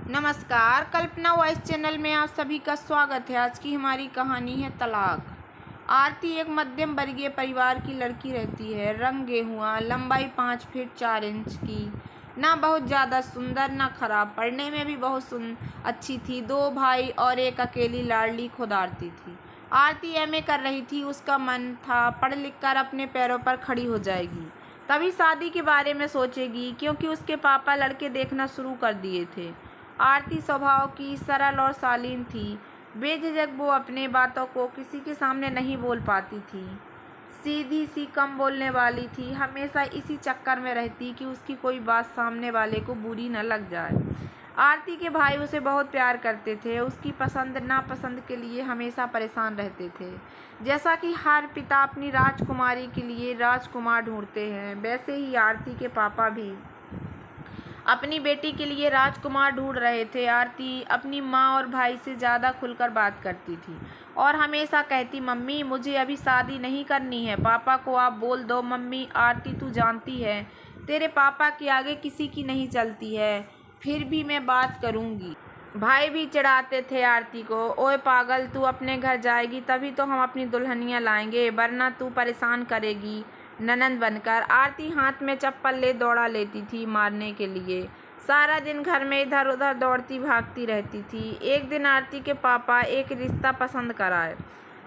नमस्कार, कल्पना voice channel में आप सभी का स्वागत है। आज की हमारी कहानी है तलाक। आरती एक मध्यम वर्गीय परिवार की लड़की रहती है। रंग गेहुआ, लंबाई 5 फीट 4 इंच की, ना बहुत ज़्यादा सुंदर ना खराब, पढ़ने में भी बहुत अच्छी थी। 2 भाई और एक अकेली लाडली खुद आरती थी। आरती एमए कर रही थी। उसका मन था पढ़ लिख कर अपने पैरों पर खड़ी हो जाएगी, तभी शादी के बारे में सोचेगी, क्योंकि उसके पापा लड़के देखना शुरू कर दिए थे। आरती स्वभाव की सरल और शालीन थी। बेझिझक वो अपने बातों को किसी के सामने नहीं बोल पाती थी। सीधी सी, कम बोलने वाली थी। हमेशा इसी चक्कर में रहती कि उसकी कोई बात सामने वाले को बुरी न लग जाए। आरती के भाई उसे बहुत प्यार करते थे। उसकी पसंद नापसंद के लिए हमेशा परेशान रहते थे। जैसा कि हर पिता अपनी राजकुमारी के लिए राजकुमार ढूंढते हैं, वैसे ही आरती के पापा भी अपनी बेटी के लिए राजकुमार ढूंढ रहे थे। आरती अपनी माँ और भाई से ज़्यादा खुलकर बात करती थी और हमेशा कहती, मम्मी मुझे अभी शादी नहीं करनी है, पापा को आप बोल दो। मम्मी, आरती तू जानती है तेरे पापा के आगे किसी की नहीं चलती है, फिर भी मैं बात करूँगी। भाई भी चिढ़ाते थे आरती को, ओए पागल, तू अपने घर जाएगी तभी तो हम अपनी दुल्हनियाँ लाएंगे, वरना तू परेशान करेगी ननंद बनकर। आरती हाथ में चप्पल ले दौड़ा लेती थी मारने के लिए। सारा दिन घर में इधर उधर दौड़ती भागती रहती थी। एक दिन आरती के पापा एक रिश्ता पसंद कर आए,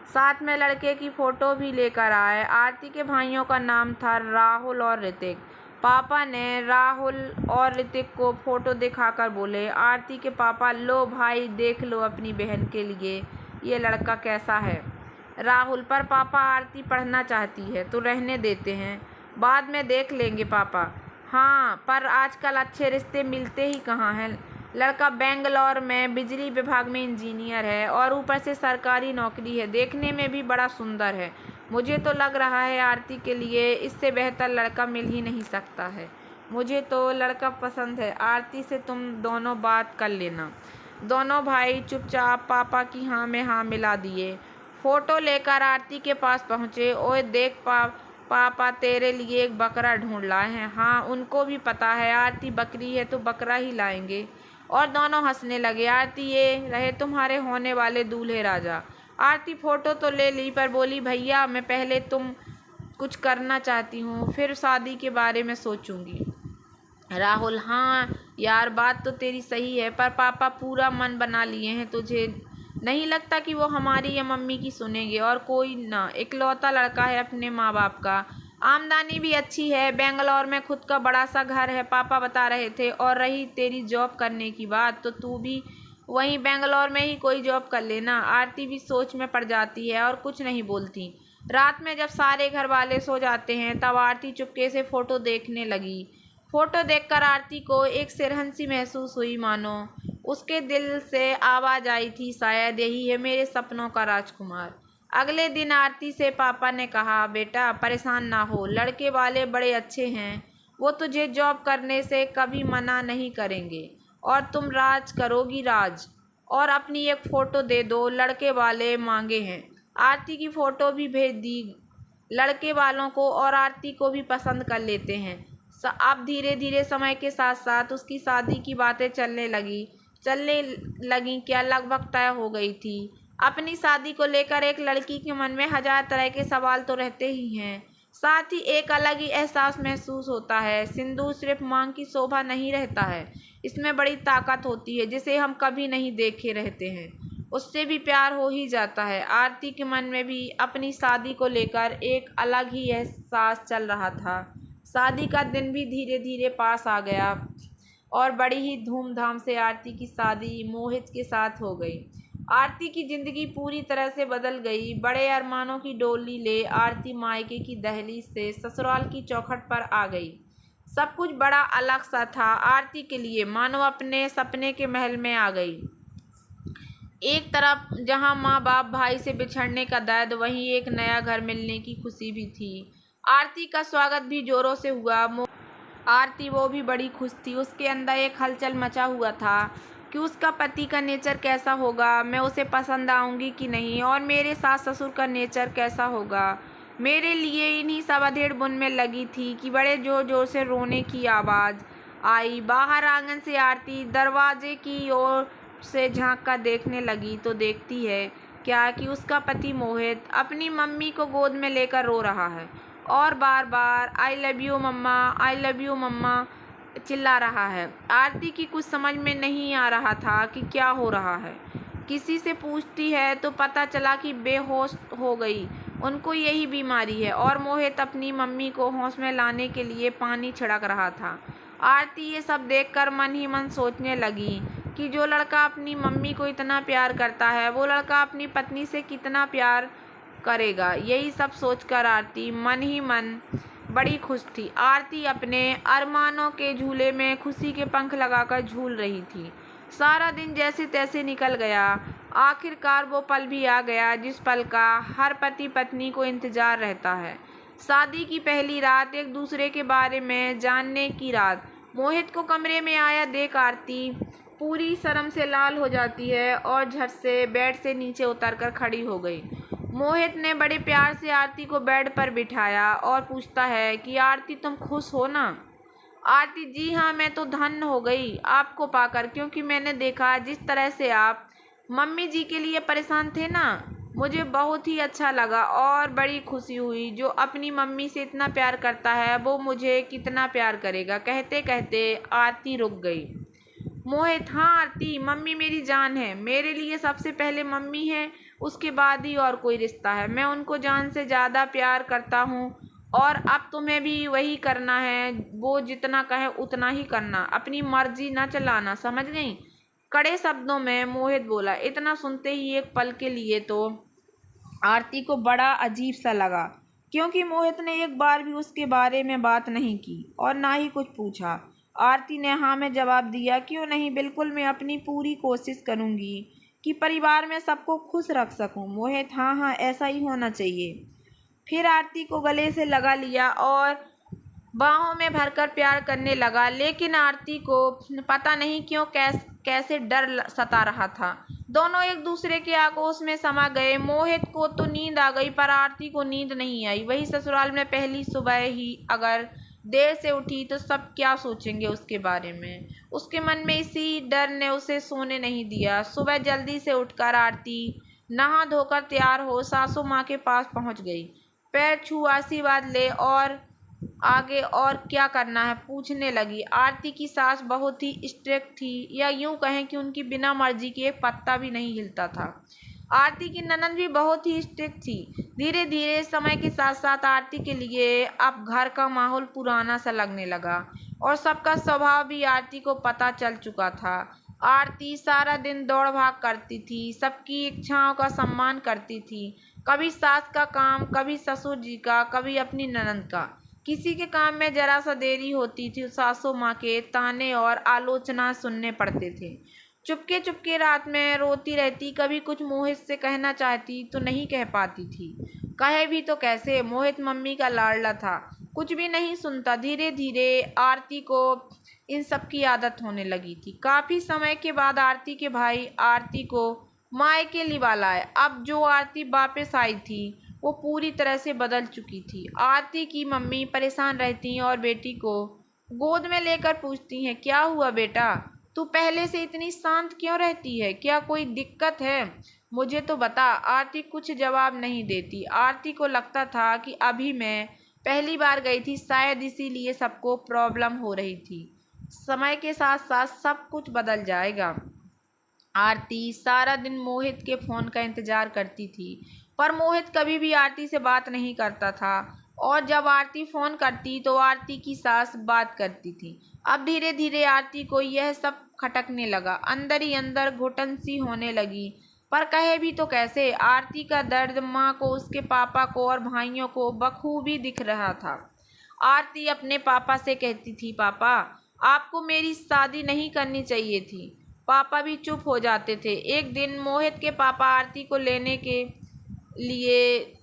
साथ में लड़के की फ़ोटो भी लेकर आए। आरती के भाइयों का नाम था राहुल और ऋतिक। पापा ने राहुल और ऋतिक को फ़ोटो दिखाकर बोले, आरती के पापा, लो भाई देख लो अपनी बहन के लिए ये लड़का कैसा है। राहुल, पर पापा आरती पढ़ना चाहती है तो रहने देते हैं, बाद में देख लेंगे पापा। हाँ, पर आजकल अच्छे रिश्ते मिलते ही कहाँ हैं। लड़का बेंगलोर में बिजली विभाग में इंजीनियर है और ऊपर से सरकारी नौकरी है, देखने में भी बड़ा सुंदर है। मुझे तो लग रहा है आरती के लिए इससे बेहतर लड़का मिल ही नहीं सकता है। मुझे तो लड़का पसंद है, आरती से तुम दोनों बात कर लेना। दोनों भाई चुपचाप पापा की हाँ में हाँ मिला दिए। फ़ोटो लेकर आरती के पास पहुँचे। ओए देख पापा तेरे लिए एक बकरा ढूंढ लाए हैं। हाँ, उनको भी पता है आरती बकरी है तो बकरा ही लाएंगे। और दोनों हंसने लगे। आरती, ये रहे तुम्हारे होने वाले दूल्हे राजा। आरती फ़ोटो तो ले ली, पर बोली, भैया मैं पहले तुम कुछ करना चाहती हूँ, फिर शादी के बारे में सोचूंगी। राहुल, हाँ यार, बात तो तेरी सही है, पर पापा पूरा मन बना लिए हैं, तुझे नहीं लगता कि वो हमारी या मम्मी की सुनेंगे। और कोई ना, इकलौता लड़का है अपने माँ बाप का, आमदनी भी अच्छी है, बेंगलोर में खुद का बड़ा सा घर है, पापा बता रहे थे। और रही तेरी जॉब करने की बात, तो तू भी वहीं बेंगलोर में ही कोई जॉब कर लेना। आरती भी सोच में पड़ जाती है और कुछ नहीं बोलती। रात में जब सारे घर वाले सो जाते हैं तब आरती चुपके से फ़ोटो देखने लगी। फ़ोटो देखकर आरती को एक सिरहन सी महसूस हुई, मानो उसके दिल से आवाज़ आई थी, शायद यही है मेरे सपनों का राजकुमार। अगले दिन आरती से पापा ने कहा, बेटा परेशान ना हो, लड़के वाले बड़े अच्छे हैं, वो तुझे जॉब करने से कभी मना नहीं करेंगे और तुम राज करोगी राज। और अपनी एक फ़ोटो दे दो, लड़के वाले मांगे हैं। आरती की फ़ोटो भी भेज दी। लड़के वालों को और आरती को भी पसंद कर लेते हैं। अब धीरे धीरे समय के साथ साथ उसकी शादी की बातें चलने लगी क्या लगभग तय हो गई थी। अपनी शादी को लेकर एक लड़की के मन में हजार तरह के सवाल तो रहते ही हैं, साथ ही एक अलग ही एहसास महसूस होता है। सिंदूर सिर्फ मांग की शोभा नहीं रहता है, इसमें बड़ी ताकत होती है जिसे हम कभी नहीं देखे रहते हैं, उससे भी प्यार हो ही जाता है। आरती के मन में भी अपनी शादी को लेकर एक अलग ही एहसास चल रहा था। शादी का दिन भी धीरे धीरे पास आ गया और बड़ी ही धूमधाम से आरती की शादी मोहित के साथ हो गई। आरती की ज़िंदगी पूरी तरह से बदल गई। बड़े अरमानों की डोली ले आरती मायके की दहलीज से ससुराल की चौखट पर आ गई। सब कुछ बड़ा अलग सा था आरती के लिए, मानो अपने सपने के महल में आ गई। एक तरफ जहां माँ बाप भाई से बिछड़ने का दर्द, वहीं एक नया घर मिलने की खुशी भी थी। आरती का स्वागत भी जोरों से हुआ। आरती वो भी बड़ी खुश थी। उसके अंदर एक हलचल मचा हुआ था कि उसका पति का नेचर कैसा होगा, मैं उसे पसंद आऊँगी कि नहीं, और मेरे सास ससुर का नेचर कैसा होगा। मेरे लिए इन्हीं सब अधेड़ बुन में लगी थी कि बड़े ज़ोर ज़ोर से रोने की आवाज़ आई। बाहर आंगन से आरती दरवाजे की ओर से झांक कर देखने लगी तो देखती है क्या कि उसका पति मोहित अपनी मम्मी को गोद में लेकर रो रहा है और बार बार I love you mumma, I love you mumma चिल्ला रहा है। आरती की कुछ समझ में नहीं आ रहा था कि क्या हो रहा है। किसी से पूछती है तो पता चला कि बेहोश हो गई, उनको यही बीमारी है, और मोहित अपनी मम्मी को होश में लाने के लिए पानी छिड़क रहा था। आरती ये सब देखकर मन ही मन सोचने लगी कि जो लड़का अपनी मम्मी को इतना प्यार करता है वो लड़का अपनी पत्नी से कितना प्यार करेगा। यही सब सोचकर आरती मन ही मन बड़ी खुश थी। आरती अपने अरमानों के झूले में खुशी के पंख लगाकर झूल रही थी। सारा दिन जैसे तैसे निकल गया। आखिरकार वो पल भी आ गया जिस पल का हर पति पत्नी को इंतजार रहता है। शादी की पहली रात, एक दूसरे के बारे में जानने की रात। मोहित को कमरे में आया देख आरती पूरी शर्म से लाल हो जाती है और झट से बेड से नीचे उतरकर खड़ी हो गई। मोहित ने बड़े प्यार से आरती को बेड पर बिठाया और पूछता है कि आरती तुम खुश हो ना? आरती जी हाँ, मैं तो धन्य हो गई आपको पाकर, क्योंकि मैंने देखा जिस तरह से आप मम्मी जी के लिए परेशान थे ना, मुझे बहुत ही अच्छा लगा और बड़ी खुशी हुई। जो अपनी मम्मी से इतना प्यार करता है वो मुझे कितना प्यार करेगा। कहते कहते आरती रुक गई। मोहित हाँ आरती, मम्मी मेरी जान है, मेरे लिए सबसे पहले मम्मी है, उसके बाद ही और कोई रिश्ता है। मैं उनको जान से ज़्यादा प्यार करता हूँ और अब तुम्हें भी वही करना है, वो जितना कहे उतना ही करना, अपनी मर्जी न चलाना, समझ गई? कड़े शब्दों में मोहित बोला। इतना सुनते ही एक पल के लिए तो आरती को बड़ा अजीब सा लगा, क्योंकि मोहित ने एक बार भी उसके बारे में बात नहीं की और ना ही कुछ पूछा। आरती ने हाँ में जवाब दिया, क्यों नहीं, बिल्कुल मैं अपनी पूरी कोशिश करूँगी कि परिवार में सबको खुश रख सकूं। मोहित हाँ हाँ, ऐसा ही होना चाहिए। फिर आरती को गले से लगा लिया और बाहों में भरकर प्यार करने लगा। लेकिन आरती को पता नहीं क्यों कैसे डर सता रहा था। दोनों एक दूसरे के आगोश में समा गए। मोहित को तो नींद आ गई पर आरती को नींद नहीं आई। वही ससुराल में पहली सुबह ही अगर देर से उठी तो सब क्या सोचेंगे उसके बारे में। उसके मन में इसी डर ने उसे सोने नहीं दिया। सुबह जल्दी से उठकर आरती नहा धोकर तैयार हो सासू माँ के पास पहुँच गई। पैर छू आशीर्वाद ले और आगे और क्या करना है पूछने लगी। आरती की सास बहुत ही स्ट्रिक्ट थी, या यूं कहें कि उनकी बिना मर्जी के एक पत्ता भी नहीं हिलता था। आरती की ननद भी बहुत ही स्ट्रिक्ट थी। धीरे धीरे समय के साथ साथ आरती के लिए अब घर का माहौल पुराना सा लगने लगा और सबका स्वभाव भी आरती को पता चल चुका था। आरती सारा दिन दौड़ भाग करती थी, सबकी इच्छाओं का सम्मान करती थी, कभी सास का काम, कभी ससुर जी का, कभी अपनी ननद का। किसी के काम में जरा सा देरी होती थी, सासू माँ के ताने और आलोचना सुनने पड़ते थे। चुपके चुपके रात में रोती रहती, कभी कुछ मोहित से कहना चाहती तो नहीं कह पाती थी। कहे भी तो कैसे, मोहित मम्मी का लाडला था, कुछ भी नहीं सुनता। धीरे धीरे आरती को इन सब की आदत होने लगी थी। काफ़ी समय के बाद आरती के भाई आरती को मायके लिवा लाए। अब जो आरती वापस आई थी वो पूरी तरह से बदल चुकी थी। आरती की मम्मी परेशान रहती और बेटी को गोद में लेकर पूछती हैं, क्या हुआ बेटा, तू पहले से इतनी शांत क्यों रहती है, क्या कोई दिक्कत है, मुझे तो बता। आरती कुछ जवाब नहीं देती। आरती को लगता था कि अभी मैं पहली बार गई थी, शायद इसीलिए सबको प्रॉब्लम हो रही थी। समय के साथ साथ सब कुछ बदल जाएगा। आरती सारा दिन मोहित के फ़ोन का इंतज़ार करती थी, पर मोहित कभी भी आरती से बात नहीं करता था, और जब आरती फ़ोन करती तो आरती की सास बात करती थी। अब धीरे धीरे आरती को यह सब खटकने लगा, अंदर ही अंदर घुटन सी होने लगी। पर कहे भी तो कैसे, आरती का दर्द माँ को, उसके पापा को और भाइयों को बखूबी दिख रहा था। आरती अपने पापा से कहती थी, पापा आपको मेरी शादी नहीं करनी चाहिए थी। पापा भी चुप हो जाते थे। एक दिन मोहित के पापा आरती को लेने के लिए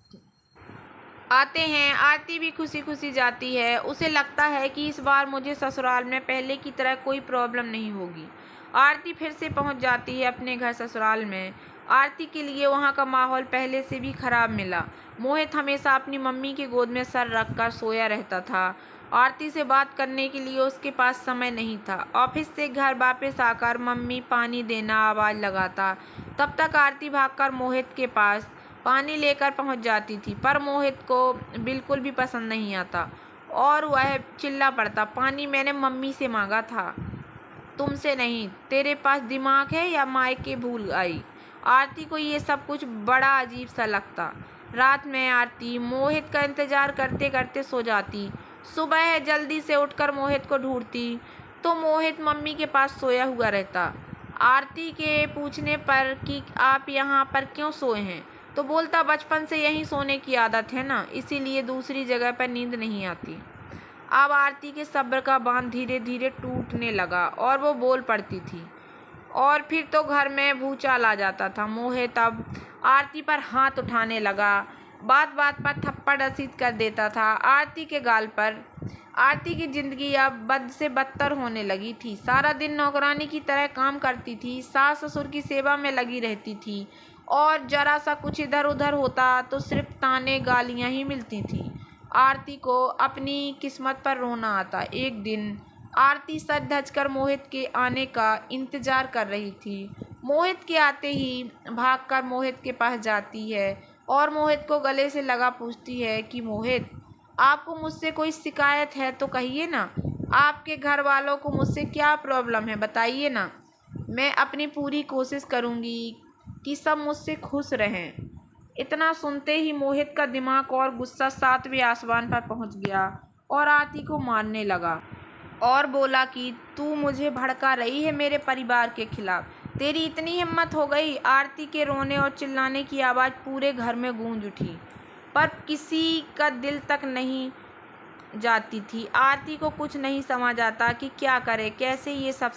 आते हैं। आरती भी खुशी खुशी जाती है। उसे लगता है कि इस बार मुझे ससुराल में पहले की तरह कोई प्रॉब्लम नहीं होगी। आरती फिर से पहुंच जाती है अपने घर ससुराल में। आरती के लिए वहां का माहौल पहले से भी खराब मिला। मोहित हमेशा अपनी मम्मी की गोद में सर रखकर सोया रहता था। आरती से बात करने के लिए उसके पास समय नहीं था। ऑफिस से घर वापस आकर मम्मी पानी देना आवाज़ लगाता, तब तक आरती भागकर मोहित के पास पानी लेकर पहुंच जाती थी। पर मोहित को बिल्कुल भी पसंद नहीं आता और वह चिल्ला पड़ता, पानी मैंने मम्मी से मांगा था, तुमसे नहीं। तेरे पास दिमाग है या मायके भूल आई? आरती को ये सब कुछ बड़ा अजीब सा लगता। रात में आरती मोहित का इंतजार करते करते सो जाती। सुबह जल्दी से उठकर मोहित को ढूंढती तो मोहित मम्मी के पास सोया हुआ रहता। आरती के पूछने पर कि आप यहाँ पर क्यों सोए हैं, तो बोलता, बचपन से यहीं सोने की आदत है ना, इसीलिए दूसरी जगह पर नींद नहीं आती। अब आरती के सब्र का बांध धीरे धीरे टूटने लगा और वो बोल पड़ती थी, और फिर तो घर में भूचाल आ जाता था। मोहित अब आरती पर हाथ उठाने लगा, बात बात पर थप्पड़ रसीद कर देता था आरती के गाल पर। आरती की जिंदगी अब बद से बदतर होने लगी थी। सारा दिन नौकरानी की तरह काम करती थी, सास ससुर की सेवा में लगी रहती थी, और जरा सा कुछ इधर उधर होता तो सिर्फ ताने गालियां ही मिलती थी। आरती को अपनी किस्मत पर रोना आता। एक दिन आरती सज धज कर मोहित के आने का इंतजार कर रही थी। मोहित के आते ही भागकर मोहित के पास जाती है और मोहित को गले से लगा पूछती है कि मोहित, आपको मुझसे कोई शिकायत है तो कहिए ना। आपके घर वालों को मुझसे क्या प्रॉब्लम है, बताइए ना। मैं अपनी पूरी कोशिश करूँगी कि सब मुझसे खुश रहें। इतना सुनते ही मोहित का दिमाग और गुस्सा सातवें आसमान पर पहुंच गया और आरती को मारने लगा और बोला कि तू मुझे भड़का रही है मेरे परिवार के खिलाफ। तेरी इतनी हिम्मत हो गई? आरती के रोने और चिल्लाने की आवाज़ पूरे घर में गूंज उठी, पर किसी का दिल तक नहीं जाती थी। आरती को कुछ नहीं समझ आता कि क्या करे, कैसे ये सब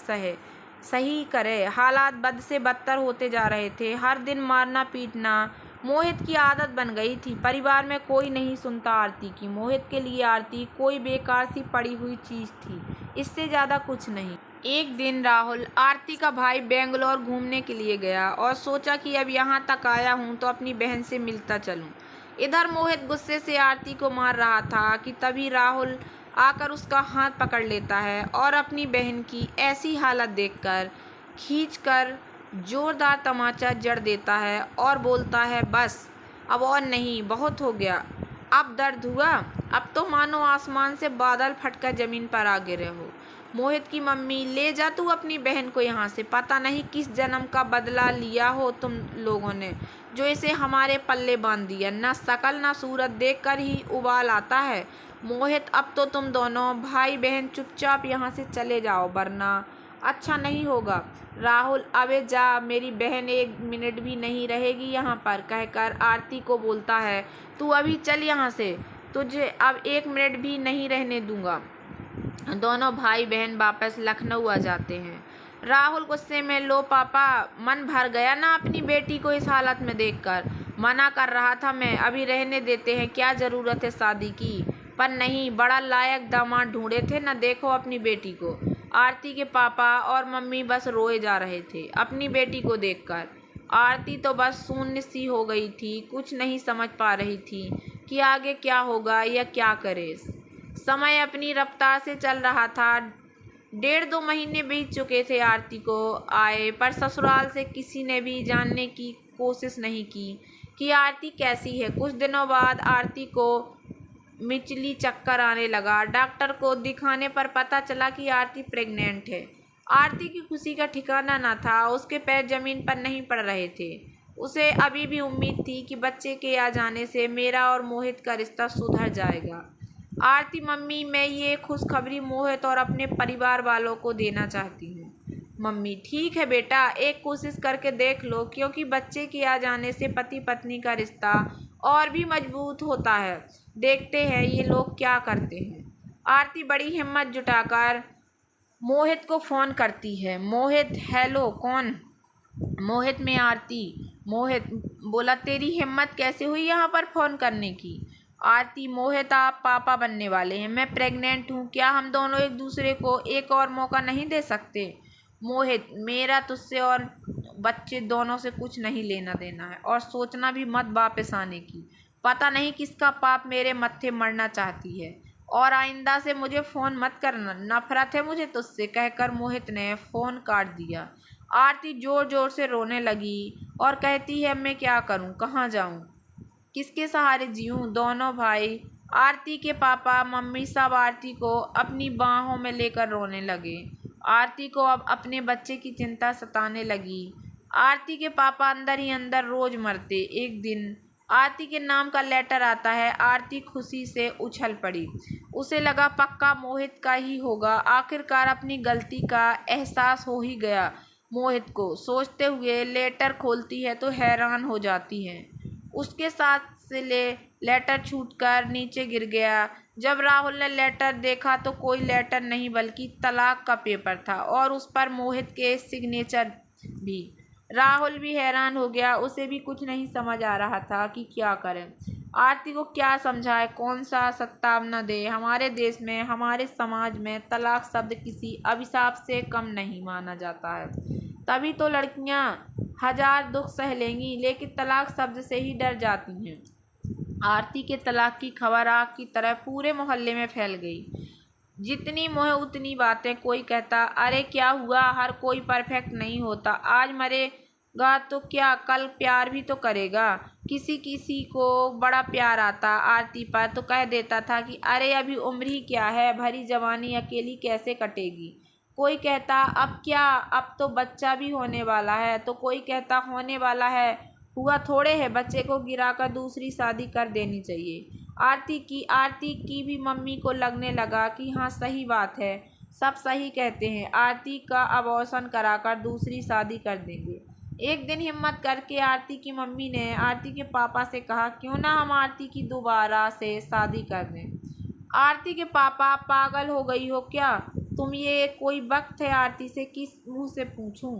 सही करे। हालात बद से बदतर होते जा रहे थे। हर दिन मारना पीटना मोहित की आदत बन गई थी। परिवार में कोई नहीं सुनता आरती की। मोहित के लिए आरती कोई बेकार सी पड़ी हुई चीज़ थी, इससे ज़्यादा कुछ नहीं। एक दिन राहुल, आरती का भाई, बेंगलोर घूमने के लिए गया और सोचा कि अब यहाँ तक आया हूँ तो अपनी बहन से मिलता चलूँ। इधर मोहित गुस्से से आरती को मार रहा था कि तभी राहुल आकर उसका हाथ पकड़ लेता है और अपनी बहन की ऐसी हालत देखकर खींचकर जोरदार तमाचा जड़ देता है और बोलता है, बस अब और नहीं, बहुत हो गया। अब दर्द हुआ? अब तो मानो आसमान से बादल फटकर जमीन पर आ गिरे हो। मोहित की मम्मी, ले जा तू अपनी बहन को यहाँ से। पता नहीं किस जन्म का बदला लिया हो तुम लोगों ने, जो इसे हमारे पल्ले बांध दिया। न शकल न सूरत देखकर ही उबाल आता है। मोहित, अब तो तुम दोनों भाई बहन चुपचाप यहाँ से चले जाओ, वरना अच्छा नहीं होगा। राहुल, अबे जा, मेरी बहन एक मिनट भी नहीं रहेगी यहाँ पर, कहकर आरती को बोलता है, तू अभी चल यहाँ से, तुझे अब एक मिनट भी नहीं रहने दूंगा। दोनों भाई बहन वापस लखनऊ आ जाते हैं। राहुल गुस्से में, लो पापा, मन भर गया ना अपनी बेटी को इस हालत में देखकर। मना कर रहा था मैं, अभी रहने देते हैं, क्या ज़रूरत है शादी की। पर नहीं, बड़ा लायक दामाद ढूंढे थे ना, देखो अपनी बेटी को। आरती के पापा और मम्मी बस रोए जा रहे थे अपनी बेटी को देखकर। आरती तो बस शून्य सी हो गई थी, कुछ नहीं समझ पा रही थी कि आगे क्या होगा या क्या करे। समय अपनी रफ्तार से चल रहा था। 1.5-2 महीने बीत चुके थे आरती को आए, पर ससुराल से किसी ने भी जानने की कोशिश नहीं की कि आरती कैसी है। कुछ दिनों बाद आरती को मिचली चक्कर आने लगा। डॉक्टर को दिखाने पर पता चला कि आरती प्रेग्नेंट है। आरती की खुशी का ठिकाना न था, उसके पैर जमीन पर नहीं पड़ रहे थे। उसे अभी भी उम्मीद थी कि बच्चे के आ जाने से मेरा और मोहित का रिश्ता सुधर जाएगा। आरती, मम्मी, मैं ये खुशखबरी मोहित और अपने परिवार वालों को देना चाहती हूँ। मम्मी, ठीक है बेटा, एक कोशिश करके देख लो, क्योंकि बच्चे के आ जाने से पति पत्नी का रिश्ता और भी मजबूत होता है। देखते हैं ये लोग क्या करते हैं। आरती बड़ी हिम्मत जुटाकर मोहित को फ़ोन करती है। मोहित, हेलो, कौन? मोहित में आरती। मोहित बोला, तेरी हिम्मत कैसे हुई यहाँ पर फ़ोन करने की? आरती, मोहित, आप पापा बनने वाले हैं, मैं प्रेग्नेंट हूँ, क्या हम दोनों एक दूसरे को एक और मौका नहीं दे सकते? मोहित, मेरा तुझसे और बच्चे दोनों से कुछ नहीं लेना देना है, और सोचना भी मत वापस आने की। पता नहीं किसका पाप मेरे मत्थे मरना चाहती है। और आइंदा से मुझे फ़ोन मत करना, नफरत है मुझे तुझसे, कहकर मोहित ने फ़ोन काट दिया। आरती ज़ोर ज़ोर से रोने लगी और कहती है, मैं क्या करूं, कहाँ जाऊं, किसके सहारे जीऊं। दोनों भाई, आरती के पापा मम्मी, सब आरती को अपनी बाहों में लेकर रोने लगे। आरती को अब अपने बच्चे की चिंता सताने लगी। आरती के पापा अंदर ही अंदर रोज मरते। एक दिन आरती के नाम का लेटर आता है। आरती खुशी से उछल पड़ी। उसे लगा पक्का मोहित का ही होगा। आखिरकार अपनी गलती का एहसास हो ही गया मोहित को। सोचते हुए लेटर खोलती है तो हैरान हो जाती है। उसके साथ से लेटर छूटकर नीचे गिर गया। जब राहुल ने लेटर देखा तो कोई लेटर नहीं बल्कि तलाक का पेपर था और उस पर मोहित के सिग्नेचर भी। राहुल भी हैरान हो गया। उसे भी कुछ नहीं समझ आ रहा था कि क्या करें। आरती को क्या समझाए, कौन सा सत्तावना दे। हमारे देश में, हमारे समाज में तलाक शब्द किसी अभिशाप से कम नहीं माना जाता है। तभी तो लड़कियां हजार दुख सह लेंगी, लेकिन तलाक शब्द से ही डर जाती हैं। आरती के तलाक की खबर आग की तरह पूरे मोहल्ले में फैल गई। जितनी मोह उतनी बातें। कोई कहता, अरे क्या हुआ, हर कोई परफेक्ट नहीं होता, आज मरेगा तो क्या कल प्यार भी तो करेगा। किसी किसी को बड़ा प्यार आता आरती पर तो कह देता था कि अरे अभी उम्र ही क्या है, भरी जवानी अकेली कैसे कटेगी। कोई कहता, अब क्या, अब तो बच्चा भी होने वाला है। तो कोई कहता, होने वाला है, हुआ थोड़े है, बच्चे को गिराकर दूसरी शादी कर देनी चाहिए। आरती की भी मम्मी को लगने लगा कि हाँ सही बात है, सब सही कहते हैं, आरती का अबॉर्शन कराकर दूसरी शादी कर देंगे। एक दिन हिम्मत करके आरती की मम्मी ने आरती के पापा से कहा, क्यों ना हम आरती की दोबारा से शादी कर दें। आरती के पापा, पागल हो गई हो क्या तुम, ये कोई वक्त है आरती से किस मुंह से पूछूं।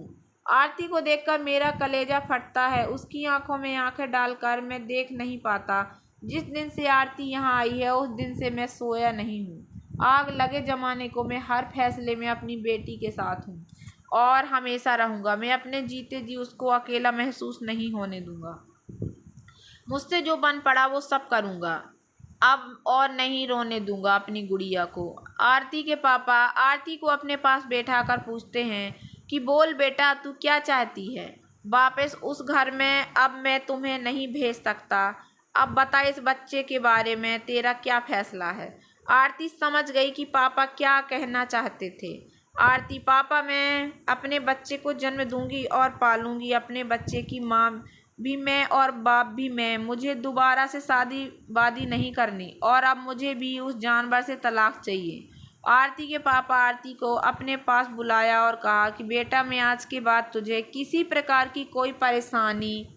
आरती को देखकर मेरा कलेजा फटता है। उसकी आंखों में आंखें डालकर मैं देख नहीं पाता। जिस दिन से आरती यहाँ आई है उस दिन से मैं सोया नहीं हूँ। आग लगे जमाने को मैं हर फैसले में अपनी बेटी के साथ हूँ और हमेशा रहूँगा। मैं अपने जीते जी उसको अकेला महसूस नहीं होने दूँगा। मुझसे जो बन पड़ा वो सब करूँगा अब, और नहीं रोने दूँगा अपनी गुड़िया को। आरती के पापा आरती को अपने पास बैठाकर पूछते हैं कि बोल बेटा, तू क्या चाहती है। वापस उस घर में अब मैं तुम्हें नहीं भेज सकता। अब बता, इस बच्चे के बारे में तेरा क्या फैसला है। आरती समझ गई कि पापा क्या कहना चाहते थे। आरती, पापा, मैं अपने बच्चे को जन्म दूंगी और पालूंगी। अपने बच्चे की माँ भी मैं और बाप भी मैं। मुझे दोबारा से शादी वादी नहीं करनी और अब मुझे भी उस जानवर से तलाक चाहिए। आरती के पापा आरती को अपने पास बुलाया और कहा कि बेटा, मैं आज के बाद तुझे किसी प्रकार की कोई परेशानी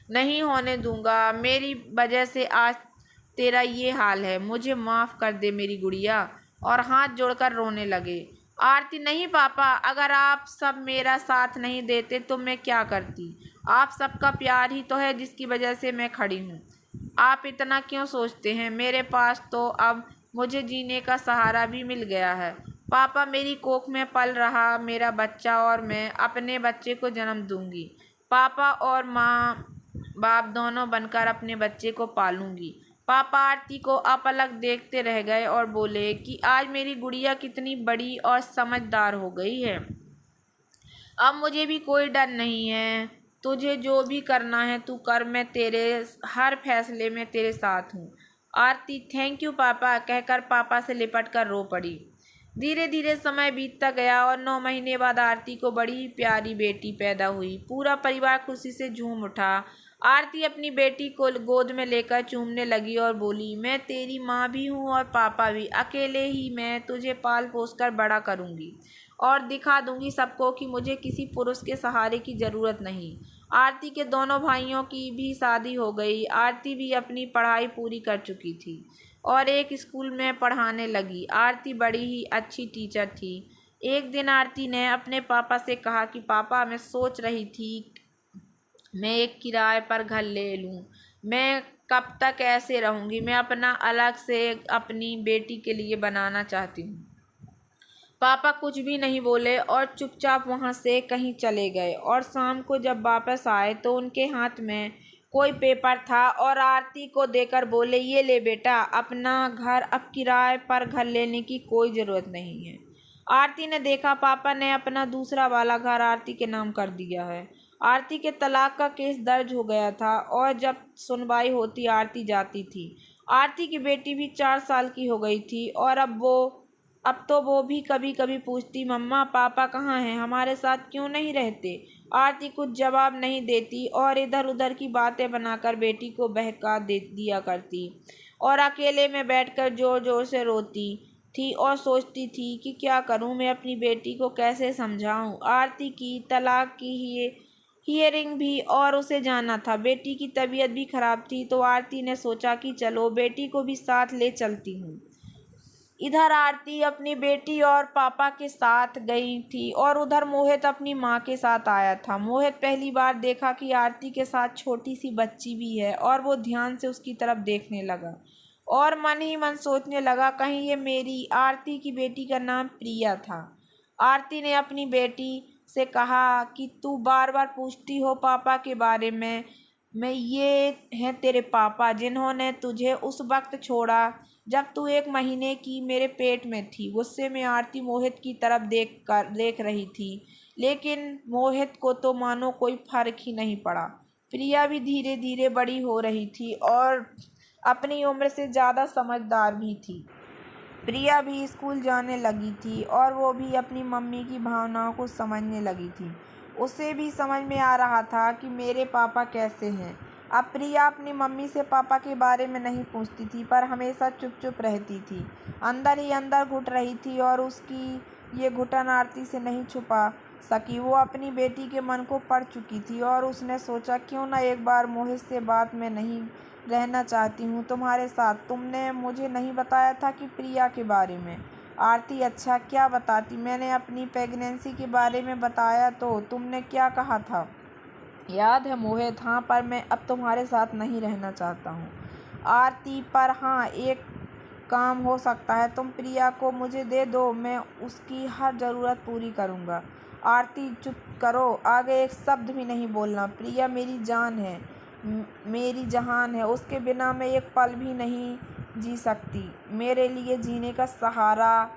नहीं होने दूंगा। मेरी वजह से आज तेरा ये हाल है, मुझे माफ़ कर दे मेरी गुड़िया। और हाथ जोड़कर रोने लगे। आरती, नहीं पापा, अगर आप सब मेरा साथ नहीं देते तो मैं क्या करती। आप सबका प्यार ही तो है जिसकी वजह से मैं खड़ी हूँ। आप इतना क्यों सोचते हैं। मेरे पास तो अब मुझे जीने का सहारा भी मिल गया है। पापा, मेरी कोख में पल रहा मेरा बच्चा और मैं अपने बच्चे को जन्म दूंगी। पापा और माँ बाप दोनों बनकर अपने बच्चे को पालूंगी। पापा आरती को अपलक देखते रह गए और बोले कि आज मेरी गुड़िया कितनी बड़ी और समझदार हो गई है। अब मुझे भी कोई डर नहीं है। तुझे जो भी करना है तू कर, मैं तेरे हर फैसले में तेरे साथ हूँ। आरती, थैंक यू पापा, कहकर पापा से लिपट कर रो पड़ी। धीरे धीरे समय बीतता गया और 9 महीने बाद आरती को बड़ी प्यारी बेटी पैदा हुई। पूरा परिवार खुशी से झूम उठा। आरती अपनी बेटी को गोद में लेकर चूमने लगी और बोली, मैं तेरी माँ भी हूँ और पापा भी। अकेले ही मैं तुझे पाल पोस कर बड़ा करूँगी और दिखा दूंगी सबको कि मुझे किसी पुरुष के सहारे की ज़रूरत नहीं। आरती के दोनों भाइयों की भी शादी हो गई। आरती भी अपनी पढ़ाई पूरी कर चुकी थी और एक स्कूल में पढ़ाने लगी। आरती बड़ी ही अच्छी टीचर थी। एक दिन आरती ने अपने पापा से कहा कि पापा, मैं सोच रही थी मैं एक किराए पर घर ले लूँ। मैं कब तक ऐसे रहूँगी। मैं अपना अलग से अपनी बेटी के लिए बनाना चाहती हूँ। पापा कुछ भी नहीं बोले और चुपचाप वहाँ से कहीं चले गए और शाम को जब वापस आए तो उनके हाथ में कोई पेपर था और आरती को देकर बोले, ये ले बेटा, अपना घर अब किराए पर घर लेने की कोई ज़रूरत नहीं है। आरती ने देखा पापा ने अपना दूसरा वाला घर आरती के नाम कर दिया है। आरती के तलाक का केस दर्ज हो गया था और जब सुनवाई होती आरती जाती थी। आरती की बेटी भी 4 साल की हो गई थी और अब तो वो भी कभी कभी पूछती, मम्मा पापा कहाँ हैं, हमारे साथ क्यों नहीं रहते। आरती कुछ जवाब नहीं देती और इधर उधर की बातें बनाकर बेटी को बहका दे दिया करती और अकेले में बैठकर जोर जोर से रोती थी और सोचती थी कि क्या करूं, मैं अपनी बेटी को कैसे समझाऊं। आरती की तलाक की हियरिंग भी और उसे जाना था। बेटी की तबीयत भी खराब थी तो आरती ने सोचा कि चलो बेटी को भी साथ ले चलती हूँ। इधर आरती अपनी बेटी और पापा के साथ गई थी और उधर मोहित अपनी माँ के साथ आया था। मोहित पहली बार देखा कि आरती के साथ छोटी सी बच्ची भी है और वो ध्यान से उसकी तरफ देखने लगा और मन ही मन सोचने लगा, कहीं ये मेरी आरती की बेटी का नाम प्रिया था। आरती ने अपनी बेटी से कहा कि तू बार बार पूछती हो पापा के बारे में, ये हैं तेरे पापा जिन्होंने तुझे उस वक्त छोड़ा जब तू 1 महीने की मेरे पेट में थी। गुस्से में आरती मोहित की तरफ देख रही थी, लेकिन मोहित को तो मानो कोई फर्क ही नहीं पड़ा। प्रिया भी धीरे धीरे बड़ी हो रही थी और अपनी उम्र से ज़्यादा समझदार भी थी। प्रिया भी स्कूल जाने लगी थी और वो भी अपनी मम्मी की भावनाओं को समझने लगी थी। उसे भी समझ में आ रहा था कि मेरे पापा कैसे हैं। अब प्रिया अपनी मम्मी से पापा के बारे में नहीं पूछती थी पर हमेशा चुप चुप रहती थी, अंदर ही अंदर घुट रही थी और उसकी ये घुटन आरती से नहीं छुपा सकी। वो अपनी बेटी के मन को पढ़ चुकी थी और उसने सोचा, क्यों ना एक बार मोहित से बात में नहीं रहना चाहती हूँ तुम्हारे साथ। तुमने मुझे नहीं बताया था कि प्रिया के बारे में। आरती, अच्छा क्या बताती, मैंने अपनी प्रेगनेंसी के बारे में बताया तो तुमने क्या कहा था। याद है मोहित, हाँ, पर मैं अब तुम्हारे साथ नहीं रहना चाहता हूँ। आरती, पर हाँ, एक काम हो सकता है, तुम प्रिया को मुझे दे दो, मैं उसकी हर ज़रूरत पूरी करूँगा। आरती, चुप करो, आगे एक शब्द भी नहीं बोलना। प्रिया मेरी जान है, मेरी जहान है, उसके बिना मैं एक पल भी नहीं जी सकती। मेरे लिए जीने का सहारा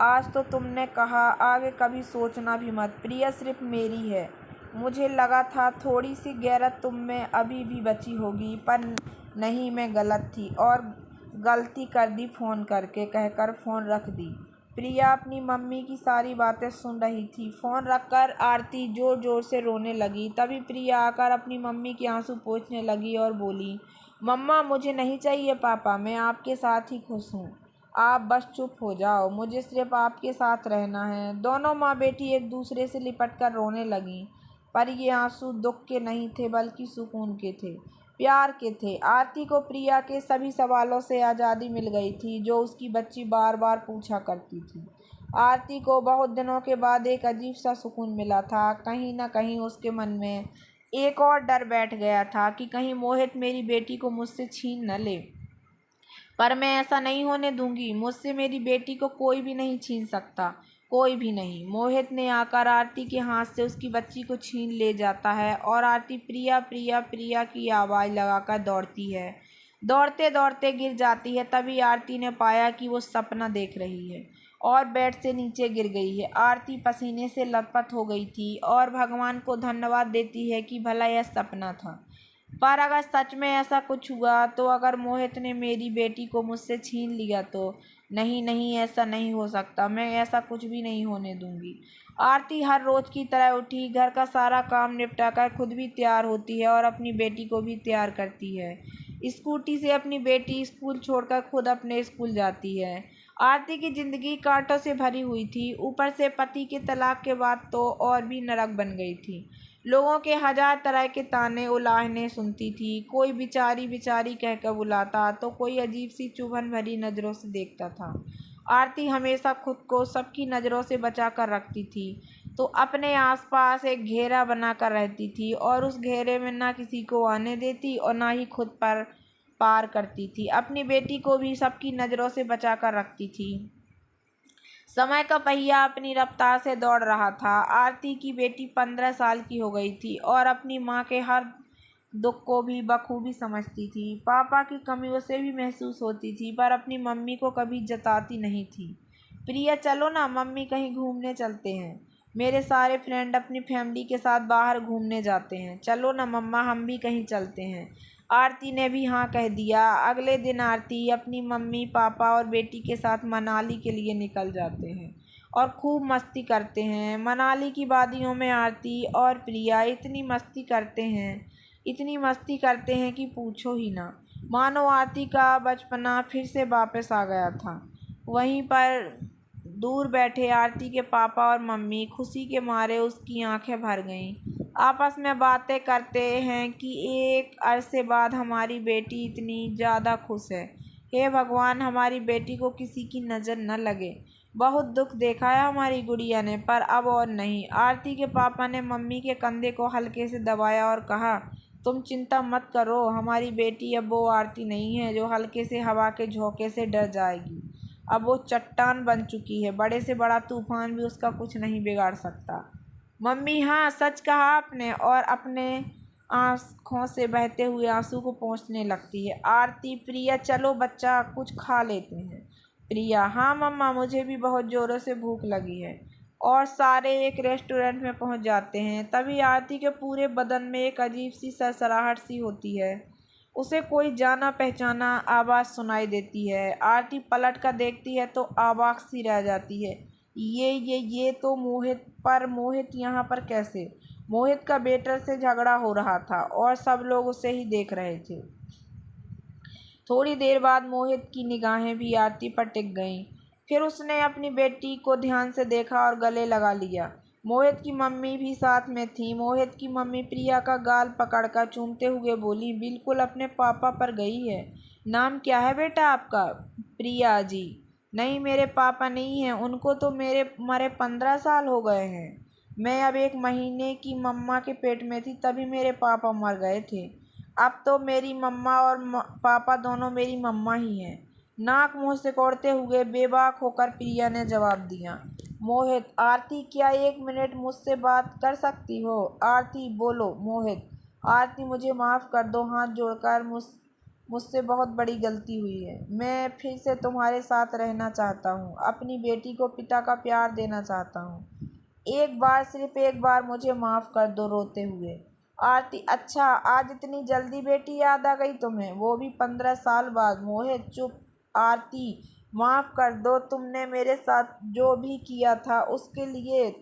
आज तो तुमने कहा, आगे कभी सोचना भी मत। प्रिया सिर्फ मेरी है। मुझे लगा था थोड़ी सी गैरत तुम में अभी भी बची होगी, पर नहीं, मैं गलत थी और गलती कर दी फ़ोन करके, कहकर फ़ोन रख दी। प्रिया अपनी मम्मी की सारी बातें सुन रही थी। फ़ोन रखकर आरती ज़ोर ज़ोर से रोने लगी। तभी प्रिया आकर अपनी मम्मी के आंसू पोंछने लगी और बोली, मम्मा मुझे नहीं चाहिए पापा, मैं आपके साथ ही खुश हूँ। आप बस चुप हो जाओ, मुझे सिर्फ आपके साथ रहना है। दोनों माँ बेटी एक दूसरे से लिपट कर रोने लगीं, पर ये आंसू दुख के नहीं थे बल्कि सुकून के थे, प्यार के थे। आरती को प्रिया के सभी सवालों से आज़ादी मिल गई थी जो उसकी बच्ची बार बार पूछा करती थी। आरती को बहुत दिनों के बाद एक अजीब सा सुकून मिला था। कहीं न कहीं उसके मन में एक और डर बैठ गया था कि कहीं मोहित मेरी बेटी को मुझसे छीन न ले। पर मैं ऐसा नहीं होने दूंगी, मुझसे मेरी बेटी को कोई भी नहीं छीन सकता, कोई भी नहीं। मोहित ने आकर आरती के हाथ से उसकी बच्ची को छीन ले जाता है और आरती प्रिया प्रिया प्रिया की आवाज़ लगाकर दौड़ती है। दौड़ते दौड़ते गिर जाती है। तभी आरती ने पाया कि वो सपना देख रही है और बेड से नीचे गिर गई है। आरती पसीने से लथपथ हो गई थी और भगवान को धन्यवाद देती है कि भला यह सपना था। पर अगर सच में ऐसा कुछ हुआ तो, अगर मोहित ने मेरी बेटी को मुझसे छीन लिया तो, नहीं नहीं, ऐसा नहीं हो सकता, मैं ऐसा कुछ भी नहीं होने दूंगी। आरती हर रोज की तरह उठी, घर का सारा काम निपटाकर खुद भी तैयार होती है और अपनी बेटी को भी तैयार करती है। स्कूटी से अपनी बेटी स्कूल छोड़कर खुद अपने स्कूल जाती है। आरती की जिंदगी कांटों से भरी हुई थी, ऊपर से पति के तलाक के बाद तो और भी नरक बन गई थी। लोगों के हजार तरह के ताने उलाहने सुनती थी। कोई बिचारी बिचारी कहकर बुलाता तो कोई अजीब सी चुभन भरी नज़रों से देखता था। आरती हमेशा खुद को सबकी नज़रों से बचा कर रखती थी, तो अपने आसपास एक घेरा बनाकर रहती थी और उस घेरे में ना किसी को आने देती और ना ही खुद पर पार करती थी। अपनी बेटी को भी सबकी नज़रों से बचा कर रखती थी। समय का पहिया अपनी रफ्तार से दौड़ रहा था। आरती की बेटी 15 साल की हो गई थी और अपनी माँ के हर दुख को भी बखूबी समझती थी। पापा की कमी उसे भी महसूस होती थी, पर अपनी मम्मी को कभी जताती नहीं थी। प्रिया, चलो ना मम्मी, कहीं घूमने चलते हैं। मेरे सारे फ्रेंड अपनी फैमिली के साथ बाहर घूमने जाते हैं। चलो ना मम्मा, हम भी कहीं चलते हैं। आरती ने भी हाँ कह दिया। अगले दिन आरती अपनी मम्मी, पापा और बेटी के साथ मनाली के लिए निकल जाते हैं और खूब मस्ती करते हैं। मनाली की वादियों में आरती और प्रिया इतनी मस्ती करते हैं कि पूछो ही ना। मानो आरती का बचपना फिर से वापस आ गया था। वहीं पर दूर बैठे आरती के पापा और मम्मी खुशी के मारे उसकी आंखें भर गईं। आपस में बातें करते हैं कि एक अरसे बाद हमारी बेटी इतनी ज़्यादा खुश है। हे भगवान, हमारी बेटी को किसी की नज़र न लगे। बहुत दुख देखा है हमारी गुड़िया ने, पर अब और नहीं। आरती के पापा ने मम्मी के कंधे को हल्के से दबाया और कहा, तुम चिंता मत करो, हमारी बेटी अब वो आरती नहीं है जो हल्के से हवा के झोंके से डर जाएगी। अब वो चट्टान बन चुकी है। बड़े से बड़ा तूफान भी उसका कुछ नहीं बिगाड़ सकता। मम्मी, हाँ सच कहा आपने। और अपने आँखों से बहते हुए आंसू को पोंछने लगती है आरती। प्रिया, चलो बच्चा, कुछ खा लेते हैं। प्रिया, हाँ मम्मा, मुझे भी बहुत ज़ोरों से भूख लगी है। और सारे एक रेस्टोरेंट में पहुंच जाते हैं। तभी आरती के पूरे बदन में एक अजीब सी सरसराहट सी होती है। उसे कोई जाना पहचाना आवाज़ सुनाई देती है। आरती पलट कर देखती है तो अवाक सी रह जाती है। ये तो मोहित। पर मोहित यहाँ पर कैसे? मोहित का वेटर से झगड़ा हो रहा था और सब लोग उसे ही देख रहे थे। थोड़ी देर बाद मोहित की निगाहें भी आरती पर टिक गईं। फिर उसने अपनी बेटी को ध्यान से देखा और गले लगा लिया। मोहित की मम्मी भी साथ में थी। मोहित की मम्मी प्रिया का गाल पकड़कर चूमते हुए बोली, बिल्कुल अपने पापा पर गई है। नाम क्या है बेटा आपका? प्रिया जी। नहीं, मेरे पापा नहीं हैं। उनको तो मेरे मरे 15 साल हो गए हैं। मैं अब 1 महीने की मम्मा के पेट में थी, तभी मेरे पापा मर गए थे। अब तो मेरी मम्मा और पापा दोनों मेरी मम्मा ही हैं। नाक मुंह सिकोड़ते हुए बेबाक होकर प्रिया ने जवाब दिया। मोहित, आरती, क्या 1 मिनट मुझसे बात कर सकती हो? आरती, बोलो। मोहित, आरती, मुझे माफ़ कर दो, हाथ जोड़कर। मुझसे बहुत बड़ी गलती हुई है। मैं फिर से तुम्हारे साथ रहना चाहता हूँ। अपनी बेटी को पिता का प्यार देना चाहता हूँ। एक बार, सिर्फ एक बार मुझे माफ़ कर दो। रोते हुए आरती, अच्छा, आज इतनी जल्दी बेटी याद आ गई तुम्हें, वो भी 15 साल बाद? मोहित, चुप। आरती, माफ़ कर दो। तुमने मेरे साथ जो भी किया था उसके लिए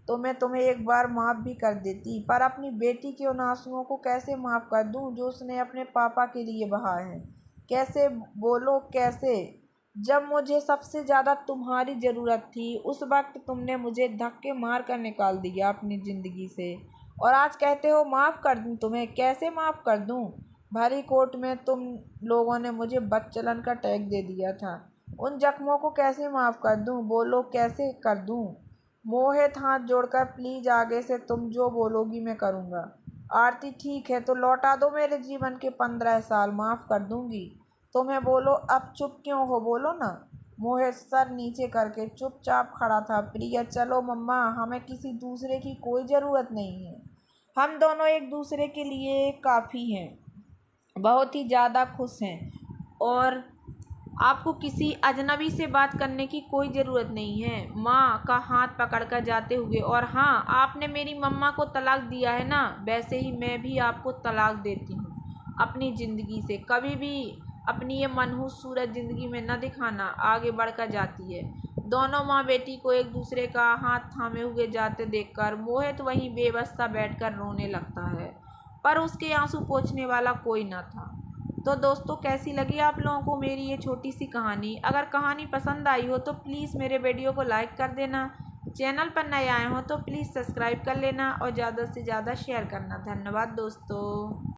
तो मैं तुम्हें एक बार माफ़ भी कर देती, पर अपनी बेटी के उन आंसुओं को कैसे माफ़ कर दूं जो उसने अपने पापा के लिए बहाए हैं? कैसे? बोलो कैसे? जब मुझे सबसे ज़्यादा तुम्हारी ज़रूरत थी, उस वक्त तुमने मुझे धक्के मार कर निकाल दिया अपनी ज़िंदगी से, और आज कहते हो माफ़ कर दूं तुम्हें? कैसे माफ़ कर दूं? भरी कोर्ट में तुम लोगों ने मुझे बदचलन का टैग दे दिया था। उन जख्मों को कैसे माफ़ कर दूं? बोलो कैसे कर दूं? मोहित, हाथ जोड़कर, प्लीज़, आगे से तुम जो बोलोगी मैं करूँगा। आरती, ठीक है, तो लौटा दो मेरे जीवन के 15 साल, माफ़ कर दूंगी तुम्हें। बोलो, अब चुप क्यों हो? बोलो ना। मोहित सर नीचे करके चुपचाप खड़ा था। प्रिया, चलो मम्मा, हमें किसी दूसरे की कोई ज़रूरत नहीं है। हम दोनों एक दूसरे के लिए काफ़ी हैं, बहुत ही ज़्यादा खुश हैं, और आपको किसी अजनबी से बात करने की कोई ज़रूरत नहीं है। माँ का हाथ पकड़कर जाते हुए, और हाँ, आपने मेरी मम्मा को तलाक दिया है ना, वैसे ही मैं भी आपको तलाक देती हूँ अपनी ज़िंदगी से। कभी भी अपनी ये मनहूस सूरत ज़िंदगी में न दिखाना। आगे बढ़कर जाती है। दोनों माँ बेटी को एक दूसरे का हाथ थामे हुए जाते देखकर मोहित वहीं बेबस सा बैठकर रोने लगता है, पर उसके आंसू पोंछने वाला कोई न था। तो दोस्तों, कैसी लगी आप लोगों को मेरी ये छोटी सी कहानी? अगर कहानी पसंद आई हो तो प्लीज़ मेरे वीडियो को लाइक कर देना। चैनल पर नए आए हो तो प्लीज़ सब्सक्राइब कर लेना और ज़्यादा से ज़्यादा शेयर करना। धन्यवाद दोस्तों।